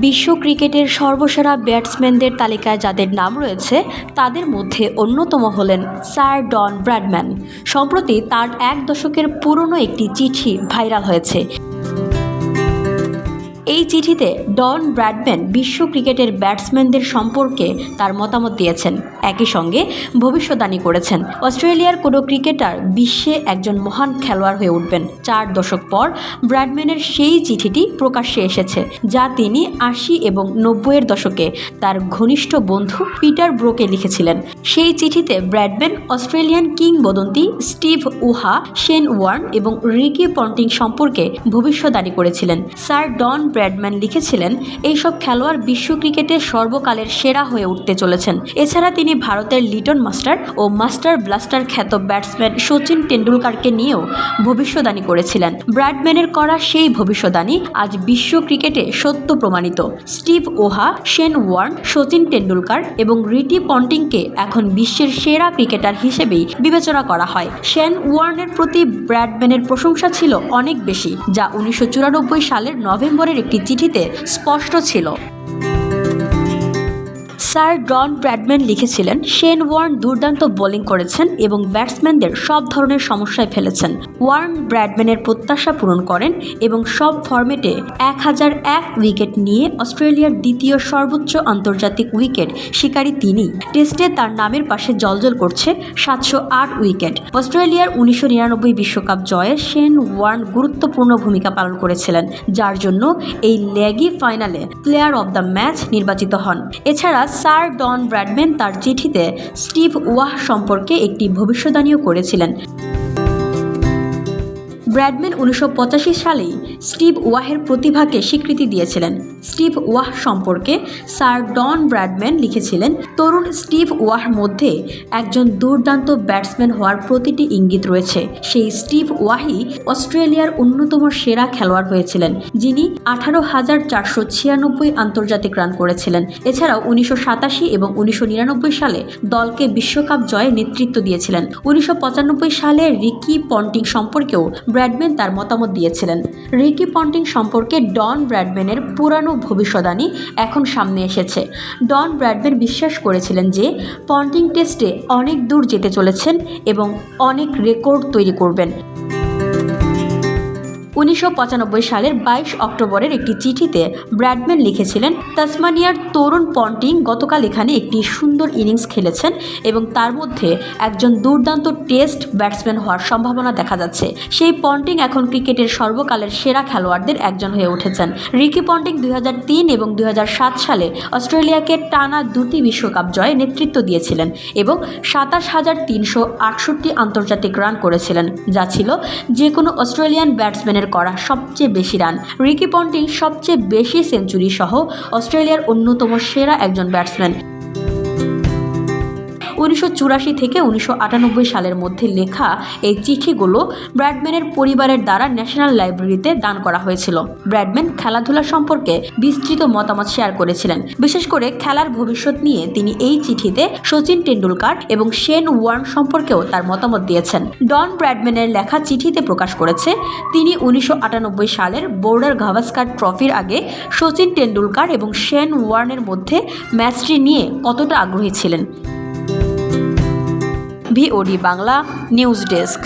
বিশ্ব ক্রিকেটের সর্বসেরা ব্যাটসম্যানদের তালিকায় যাদের নাম রয়েছে তাদের মধ্যে অন্যতম হলেন স্যার ডন ব্র্যাডম্যান। সম্প্রতি তার এক দশকের পুরনো একটি চিঠি ভাইরাল হয়েছে। এই চিঠিতে ডন ব্র্যাডম্যান বিশ্ব ক্রিকেটের ব্যাটসম্যানদের সম্পর্কে তার মতামত দিয়েছেন। একই সঙ্গে ভবিষ্যদ্বাণী করেছেন অস্ট্রেলিয়ার কোনো ক্রিকেটার বিশ্বে একজন মহান খেলোয়াড় হয়ে উঠবেন। 4 দশক পর ব্র্যাডম্যানের সেই চিঠিটি প্রকাশ্যে এসেছে, যা তিনি 80 এবং 90-এর দশকে তার ঘনিষ্ঠ বন্ধু পিটার ব্রোকে লিখেছিলেন। সেই চিঠিতে ব্র্যাডম্যান অস্ট্রেলিয়ান কিংবদন্তি স্টিভ উহা, শেন ওয়ার্ন এবং রিকি পন্টিং সম্পর্কে ভবিষ্যদ্বাণী করেছিলেন। স্যার ডন ব্র্যাডম্যান লিখেছিলেন, এইসব খেলোয়াড় বিশ্ব ক্রিকেটে সর্বকালের সেরা হয়ে উঠতে চলেছেন। এছাড়া তিনি ভারতের লিটন মাস্টার ও মাস্টার ব্লাস্টার খ্যাত ব্যাটসম্যান শচীন টেন্ডুলকারকে নিয়েও ভবিষ্যদ্বাণী করেছিলেন। ব্র্যাডম্যানের করা সেই ভবিষ্যদ্বাণী আজ বিশ্ব ক্রিকেটে সত্য প্রমাণিত। Steve Waugh, Shane Warne, Sachin Tendulkar এবং রিকি পন্টিংকে এখন বিশ্বের সেরা ক্রিকেটার হিসেবেই বিবেচনা করা হয়। শেন ওয়ার্নের প্রতি ব্র্যাডম্যানের প্রশংসা ছিল অনেক বেশি, যা 1994 সালের নভেম্বরের একটি চিঠিতে স্পষ্ট ছিল। স্যার ডন ব্র্যাডম্যান লিখেছিলেন, শেন ওয়ার্ন দুর্দান্ত বোলিং করেছেন এবং ব্যাটসম্যানদের সব ধরনের সমস্যায় ফেলেছেন। ওয়ার্ন ব্র্যাডম্যানের প্রত্যাশা পূরণ করেন এবং সব ফরম্যাটে 1001 উইকেট নিয়ে অস্ট্রেলিয়ার দ্বিতীয় সর্বোচ্চ আন্তর্জাতিক উইকেট শিকারী তিনি। টেস্টে তার নামের পাশে জ্বলজ্বল করছে 708 উইকেট। অস্ট্রেলিয়ার 1999 বিশ্বকাপ জয়ে শেন ওয়ার্ন গুরুত্বপূর্ণ ভূমিকা পালন করেছিলেন, যার জন্য এই লেগি ফাইনালে প্লেয়ার অব দ্য ম্যাচ নির্বাচিত হন। এছাড়া স্যার ডন ব্র্যাডম্যান তার চিঠিতে স্টিভ ওয়াহ সম্পর্কে একটি ভবিষ্যদ্বাণীও করেছিলেন। ব্র্যাডম্যান 1985 সালেই স্টিভ ওয়াহের প্রতিভাকে স্বীকৃতি দিয়েছিলেন। স্টিভ ওয়াহ সম্পর্কে স্যার ডন ব্র্যাডম্যান লিখেছিলেন, তরুণ স্টিভ ওয়াহর মধ্যে একজন দুর্দান্ত ব্যাটসম্যান হওয়ার প্রতিটি ইঙ্গিত রয়েছে। সেই স্টিভ ওয়াহই অস্ট্রেলিয়ার অন্যতম সেরা খেলোয়াড় হয়েছিলেন, যিনি 18,496 আন্তর্জাতিক রান করেছিলেন। এছাড়াও 1987 এবং 1999 সালে দলকে বিশ্বকাপ জয়ে নেতৃত্ব দিয়েছিলেন। 1995 সালে রিকি পন্টিং সম্পর্কেও ব্র্যাডম্যান তার মতামত দিয়েছিলেন। রিকি পন্টিং সম্পর্কে ডন ব্র্যাডম্যানের পুরানো ভবিষ্যদ্বাণী এখন সামনে এসেছে। ডন ব্র্যাডম্যান বিশ্বাস করেছিলেন যে পন্টিং টেস্টে অনেক দূর যেতে চলেছেন এবং অনেক রেকর্ড তৈরি করবেন। 1995 সালের 22 অক্টোবরের একটি চিঠিতে ব্র্যাডম্যান লিখেছিলেন, তাসমানিয়ার তরুণ পন্টিং গতকাল এখানে একটি সুন্দর ইনিংস খেলেছেন এবং তার মধ্যে একজন দুর্দান্ত টেস্ট ব্যাটসম্যান হওয়ার সম্ভাবনা দেখা যাচ্ছে। সেই পন্টিং এখন ক্রিকেটের সর্বকালের সেরা খেলোয়াড়দের একজন হয়ে উঠেছেন। রিকি পন্টিং 2003 এবং 2007 সালে অস্ট্রেলিয়াকে টানা 2টি বিশ্বকাপ জয়ে নেতৃত্ব দিয়েছিলেন এবং 27,368 আন্তর্জাতিক রান করেছিলেন, যা ছিল যে কোনো অস্ট্রেলিয়ান ব্যাটসম্যানের করা সবচেয়ে বেশি রান। রিকি পন্টিং সবচেয়ে বেশি সেঞ্চুরি সহ অস্ট্রেলিয়ার অন্যতম সেরা একজন ব্যাটসম্যান। 1984 থেকে 1998 সালের মধ্যে লেখা এই চিঠিগুলো ব্র্যাডম্যানের পরিবারের দ্বারা ন্যাশনাল লাইব্রেরিতে দান করা হয়েছিল। ব্র্যাডম্যান খেলাধুলা সম্পর্কে বিস্তৃত মতামত শেয়ার করেছিলেন। বিশেষ করে খেলার ভবিষ্যৎ নিয়ে তিনি এই চিঠিতে শচীন টেন্ডুলকার এবং শেন ওয়ার্ন সম্পর্কেও তার মতামত দিয়েছেন। ডন ব্র্যাডম্যানের লেখা চিঠিতে প্রকাশ করেছে, তিনি 1998 সালের বোর্ডার গাভাস্কার ট্রফির আগে শচীন টেন্ডুলকার এবং শেন ওয়ার্নের মধ্যে ম্যাচটি নিয়ে কতটা আগ্রহী ছিলেন। VOD Bangla news desk.